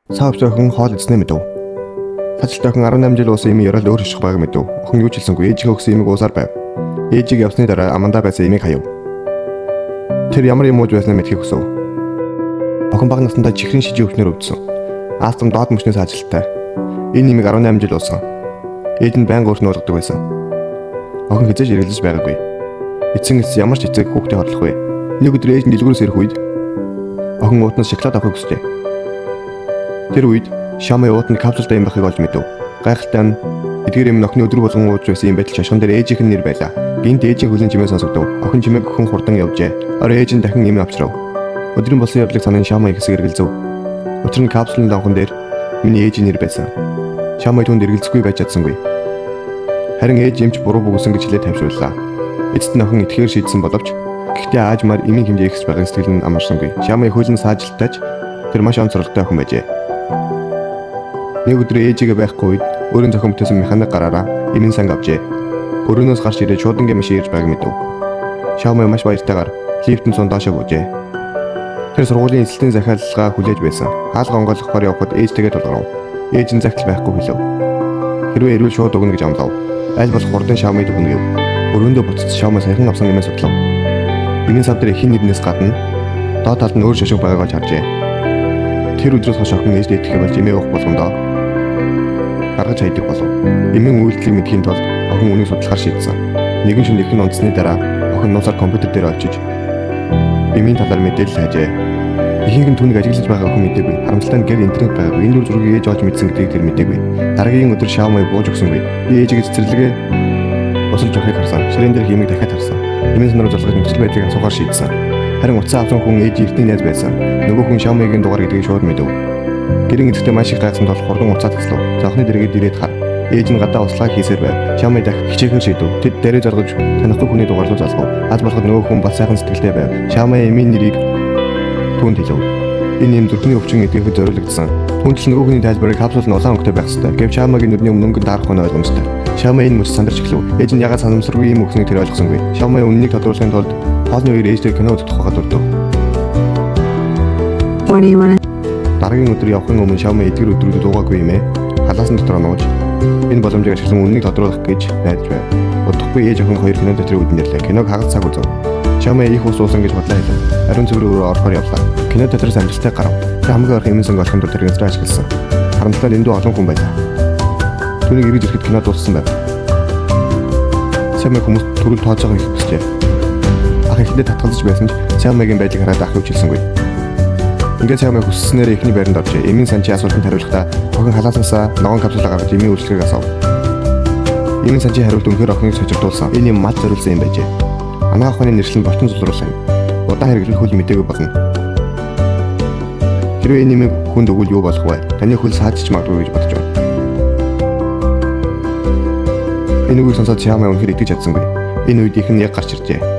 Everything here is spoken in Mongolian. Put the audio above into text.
Саавч охин хоол идснэ мэдэв. Сажилт охин 18 жил уусан имийн ёроол өөр шишх байгааг мэдэв. Охин юу ч хэлсэнгүй ээжийнхээ өгсөн имийг уусаар байв. Ээжийг явсны дараа амандаа байсан имийг хаяв. Тэр ямар юм ууж байснаа мэдхийг хүсв. Охин бага насндаа чихрийн шижиг өвчнөр өвдсөн. Астам доод мөчнөөс ажилттай. Энэ имийг 18 жил уусан. Ээж нь байнга өөртөө уулгадаг байсан. Охин хизээж эргэлзэж байгаагүй. Эцэг ямар ч эцэг хүүхдээ хорлох вэ? Нэг өдөр ээж нь дэлгүүрээс ирэх үед охин уутнаас шоколад авахыг хүсжээ. Тэр үед Шамын уутанд капсултай юм байхыг олж мэдэв. Гайхалтай нь эдгээр юм охины өдөр болгон ууж байсан юм байтал шашхан дээр ээжийнх нь нэр байлаа. Гинт ээжийн хөлийн чимээ сонсогдов. Охин чимээг өхөн хурдан явжээ. Орой ээж нь дахин юм авчрав. Өдрийн болсон явдлыг санан Шамын ихсэг эргэлзэв. Учир нь капсулын данхан дээр миний ээжийн нэр байсан. Шамын түнд эргэлзэхгүй байж чадсангүй. Харин ээж эмч буруу бөгсөн гэж хэлээд тавьшрууллаа. Эцэст нь охин итгэхээр шийдсэн боловч гэхдээ аажмаар эмийн хэмжээ ихсэж байгаа сэтгэл нь амарсангүй. Шамын хөлн саажилтайч тэр маш онцлогтой охин байжээ. Нэг өдөр ээжигээ байхгүй үед өөрийн зохион бүтээсэн механик гараараа эмийн санг авчээ. Өрөөнөөс гарч ирээд шуудангийн машин ирж байгааг мэдэв. Шамын маш баяртайгаар лифтэн цун доошоо буужээ. Тэр сургуулийн эсэлтийн захиалгаа хүлээж байсан. Хаалга онгойлгохоор явхад ээжтэйгээ тулгарав. Ээж нь загтал байхгүй хэлв. Хэрвээ ирвэл шууд өгнө гэж амлав. Аль болох хурдан Шамыг өгнө гэв. Өрөөндөө буцаж Шамаа саяхан авсан нэмээ судлав. Эмийн сав дээр хин нэрнээс гадна доод талд нь өөр шошго байгааг олж харжээ. Тэр өдрөөс хойш охин ээжтэй итгэх болж эмээ уух болгондоо гаргаж хайдаг болов. Эмийн үйлдэлийг мэдхийн тулд охин үнийг судлахаар шийдсэн. Нэгэн шөнө их нь унтсны дараа охин нуусаар компьютер дээр очиж эмийн талаар мэдээлэл хайжээ. Ихэнх нь түүнийг ажиглаж байгаа охин мэдээгүй. Харамсалтай нь гэр интернет байгаагүй. Энэ үр зургийг ээж олж мэдсэн гэдгийг тэр мэдээгүй. Дараагийн өдөр Шамыг бууж өгсөнгүй. Би ээжигээ цэцэрлэгээ босолж явахыг харсан. Ширээн дээр хэмиг дахиад харсан. Эмийн санаар залгаж нөхцөл байдлыг асуухаар шийдсэн. Харин утсаа авсан хүн ээж эртний найз байсан. Нөгөө хүн Шамыгийн дугаар гэдгийг шууд мэдэв. Гэрийн эцэгтэй маш их гайхсан тул хурдан уцаа таслав. Зоохны дэргээд ирээд хар. Ээж нь гадаа услаа хийсээр байв. Шамыг дахин хичээхэн шийдэв. Тэд дээрээ зоргож танихгүй хүний дугаарлуу залгав. Аз болоход нөгөө хүн бас сайхан сэтгэлтэй байв. Шамын эмийн нэрийг түүнд хэлв. Энэ юм зүрхний өвчин эдгэхэд зориулагдсан. Түүнчлэн нөгөө хүний тайлбарыг капсул нь улаан өнгөтэй байх ёстой. Гэвч Шамагийн нүдний өмнөнгөнд дарахгүй нь ойлгомжтой. Шамаа энэ мөч сандарч эхлэв. Ээж нь ягаад санамсаргүй юм өгснийг тэр ойлгосонгүй. Шамаа үннийг тодруулахын тулд хоолны үеэр ээжтэй кино үзэх тухайд дурдв. Дараагийн өдөр явахын өмнө Шамаа эдгэр өдрүүдэд уугаагүй юм ээ. Халаасан дотор нууж энэ боломжийг ашиглан үннийг тодруулах гэж найдаж байв. Удахгүй ээж охин хоёр кино дотор үднэрлээ. Киног хагас цаг үзв. Шамаа их ус уусан гэж бодлоо хэлв. Ариун цэвэр өрөө орохоор явлаа. Кино дотроос амжилттай гарав. Тэр хамгийн орхон эмийн санг олохын тулд тэр гэнэтрээ ашигласан. Харамсалтай нь эндүү олон хүн байлаа. Түүнийг эргэж ирэхэд кино дууссан байв. Шамаа хүмүүс төрөл тоож байгааг их хүсжээ. Ах ихэндээ татгалзаж байсан ч Шамаагийн байдлыг хараад ах юу ч хэлсэнгүй. Ингээд Шамаа хүсснээр эхний байранд оржээ. Эмийн санчийн асуултанд хариулахдаа охин халаасаасаа ногоон капсулаа гаргаж эмийн үйлчлэгийг асуув. Эмийн санчийн хариулт үнэхээр охиныг сочирдуулсан. Энэ юм мал зориулсан юм байжээ. Анагаах ухааны нэршлэн бортон зулруулсан юм. Удаан хэрэглэх хөл мэдээгүй болно. Хэрвээ энэ нэмийг хүнд өгвөл юу болох вэ? Таны хөл саажиж магадгүй гэж бодож байна. Энэ үгийг сонсоод Шамаа үнэхээр итгэж чадсангүй. Энэ үед их нь яг гарч иржээ.